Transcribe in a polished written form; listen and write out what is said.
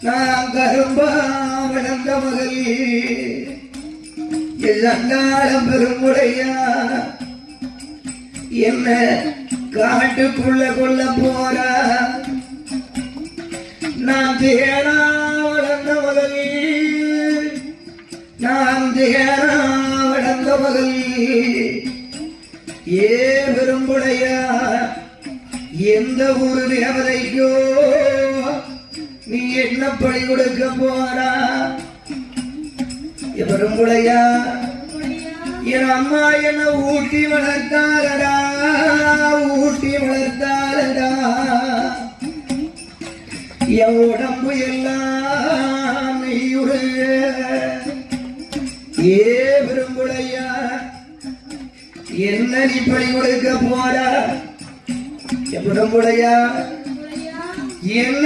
நான் கரும்பா வளர்ந்த மகள் எல்லாம் பெருமுடையா என்ன காட்டுக்குள்ள கொள்ள போறா நான் தேனா வளர்ந்த மகள் நான் தேனா வளர்ந்த மகள் ஏ பெரும்புடையா எந்த ஒரு தேவதைக்கோ நீ என்ன பழி கொடுக்க போறா பெரும்புடையா என் அம்மா என்ன ஊட்டி வளர்த்தாரடா ஊட்டி வளர்த்தாரடா என் உடம்பு எல்லாம் நெய்யுடைய ஏ பெரும்புடையா என்ன நீ பழி கொடுக்க போறா பெரும்புடையா என்ன